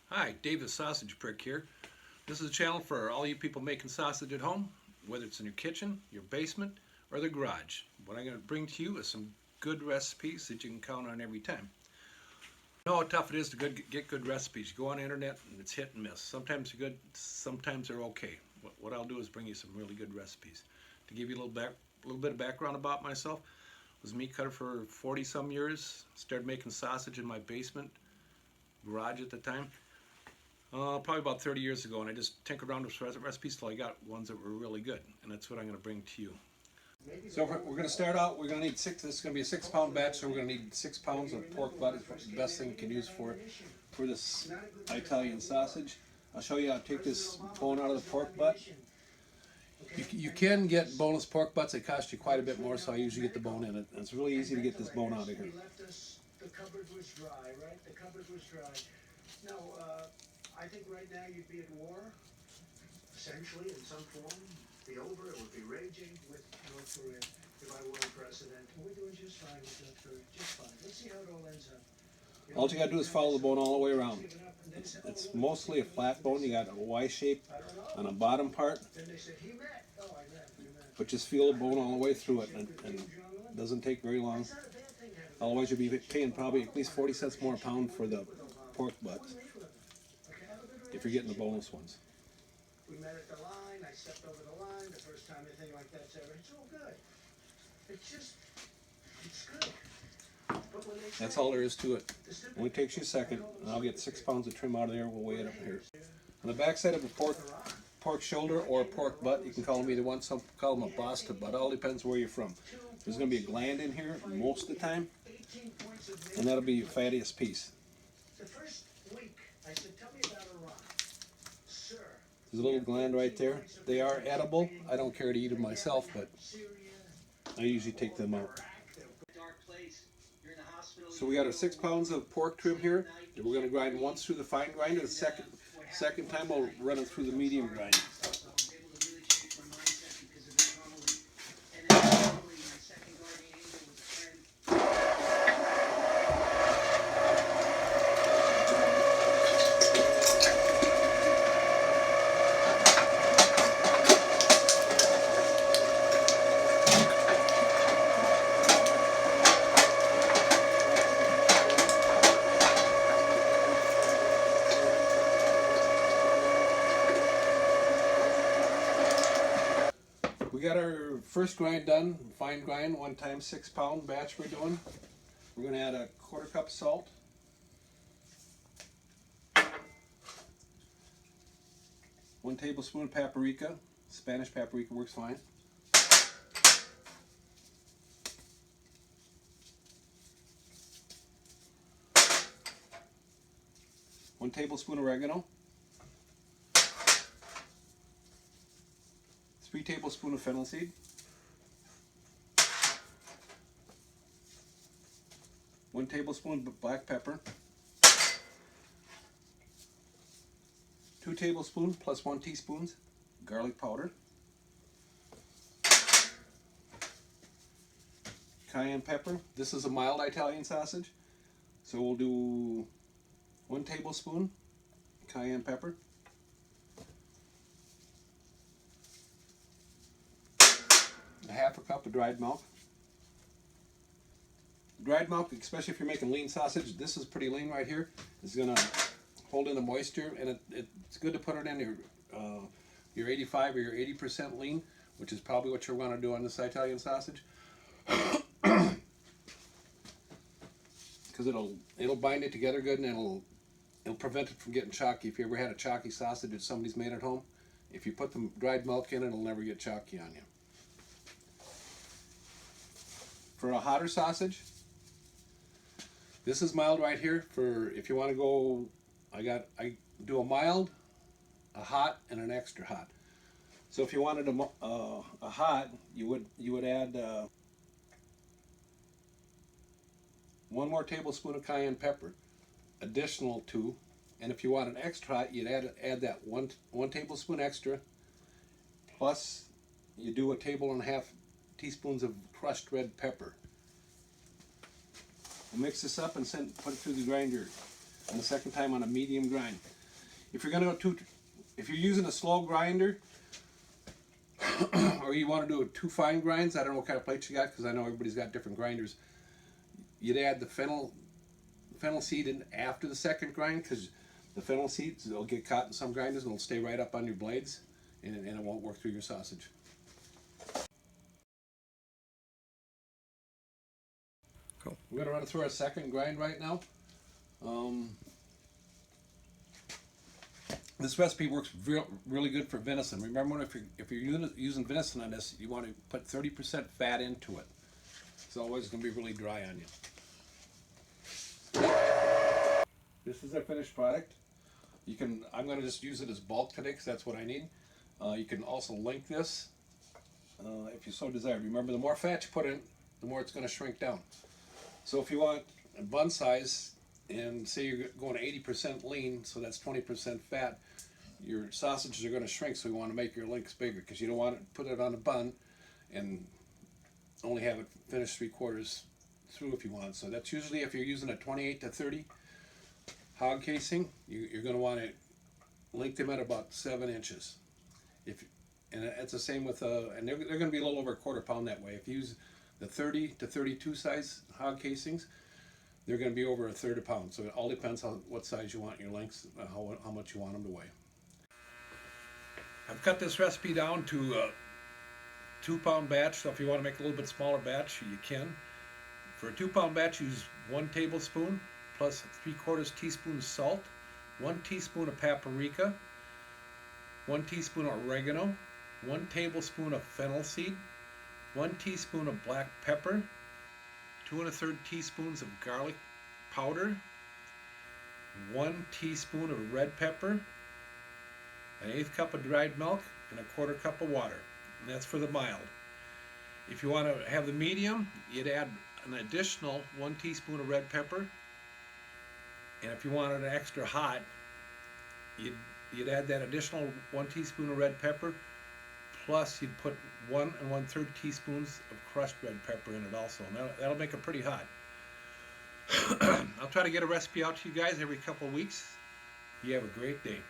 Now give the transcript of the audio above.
Hi, David Sausage Prick here. This is a channel for all you people making sausage at home, whether it's in your kitchen, your basement, or the garage. What I'm going to bring to you is some good recipes that you can count on every time. You know how tough it is to get good recipes. You go on the internet and it's hit and miss. Sometimes they're good, sometimes they're okay. What I'll do is bring you some really good recipes. To give you a little bit of background about myself, I was a meat cutter for 40 some years. Started making sausage in my basement, garage at the time. Probably about 30 years ago, and I just tinkered around with recipes till I got ones that were really good, and that's what I'm going to bring to you. So we're going to start out. We're going to need this is going to be a 6-pound batch, so we're going to need 6 pounds of pork butt. It's the best thing you can use for this Italian sausage. I'll show you how to take this bone out of the pork butt. You can get boneless pork butts. They cost you quite a bit more, so I usually get the bone in it. And it's really easy to get this bone out of here. The cupboard was dry, right? The cupboard was dry. No, I think right now you'd be at war, essentially, in some form. Be over, it would be raging with North Korea if I were president. We're doing just fine with North Korea, just fine. Let's see how it all ends up. All you gotta do is follow the bone all the way around. It's mostly a flat bone. You got a Y shape on the bottom part, but just feel the bone all the way through it, and it doesn't take very long. Otherwise, you'll be paying probably at least 40 cents more a pound for the pork butts if you're getting the boneless ones. We met at the line. I stepped over the line. The first time anything like that's ever. It's all good. It's good. That's all there is to it. It only takes you a second, and I'll get 6 pounds of trim out of there. We'll weigh it up here. On the back side of a pork shoulder or pork butt, you can call them either one. Some call them a basta, but it all depends where you're from. There's going to be a gland in here most of the time, and that'll be your fattiest piece. There's a little gland right there. They are edible. I don't care to eat them myself, but I usually take them out. So we got our 6 pounds of pork trim here, and we're going to grind once through the fine grinder. The second time we'll run it through the medium grind. We got our first grind done, fine grind, 1 times 6 pound batch we're doing. We're going to add a 1/4 cup salt, 1 tablespoon paprika. Spanish paprika works fine. 1 tablespoon oregano. 3 tablespoons of fennel seed. 1 tablespoon black pepper. 2 tablespoons plus 1 teaspoon garlic powder. Cayenne pepper. This is a mild Italian sausage, so we'll do 1 tablespoon cayenne pepper. A 1/2 cup of dried milk. Dried milk, especially if you're making lean sausage, this is pretty lean right here. It's going to hold in the moisture, and it's good to put it in your 85 or your 80% lean, which is probably what you're going to do on this Italian sausage. Because it'll bind it together good, and it'll prevent it from getting chalky. If you ever had a chalky sausage that somebody's made at home, if you put the dried milk in, it'll never get chalky on you. For a hotter sausage, this is mild right here. For if you want to go, I do a mild, a hot, and an extra hot. So if you wanted a hot, you would add 1 more tablespoon of cayenne pepper, additional to, and if you want an extra hot, you'd add that one tablespoon extra, plus you do 1.5 tablespoons of crushed red pepper. We'll mix this up and put it through the grinder, and the second time on a medium grind. if you're gonna go if you're using a slow grinder, or you want to do 2 fine grinds, I don't know what kind of plates you got, because I know everybody's got different grinders. You'd add the fennel seed in after the second grind, because the fennel seeds will get caught in some grinders and it'll stay right up on your blades, and it won't work through your sausage. Cool. We're gonna run it through our second grind right now. This recipe works really good for venison. Remember, if you're using venison on this, you want to put 30% fat into it. It's always going to be really dry on you. This is our finished product. I'm going to just use it as bulk today because that's what I need. You can also link this if you so desire. Remember, the more fat you put in, the more it's going to shrink down. So if you want a bun size, and say you're going to 80% lean, so that's 20% fat, your sausages are going to shrink, so you want to make your links bigger, because you don't want to put it on a bun and only have it finished 3/4 through if you want. So that's usually, if you're using a 28 to 30 hog casing, you're going to want to link them at about 7 inches. And it's the same with, and they're going to be a little over 1/4 pound that way. If you use the 30 to 32 size hog casings, they're going to be over 1/3 pound. So it all depends on what size you want your links, how much you want them to weigh. I've cut this recipe down to a 2-pound batch, so if you want to make a little bit smaller batch, you can. For a 2-pound batch, use 1 tablespoon plus 3/4 teaspoon salt, 1 teaspoon of paprika, 1 teaspoon of oregano, 1 tablespoon of fennel seed, 1 teaspoon of black pepper, 2 1/3 teaspoons of garlic powder, 1 teaspoon of red pepper, 1/8 cup of dried milk, and 1/4 cup of water. And that's for the mild. If you want to have the medium, you'd add an additional 1 teaspoon of red pepper. And if you wanted an extra hot, you'd add that additional 1 teaspoon of red pepper, plus you'd put 1 1/3 teaspoons of crushed red pepper in it also, and that'll make it pretty hot. I'll try to get a recipe out to you guys every couple of weeks. You have a great day.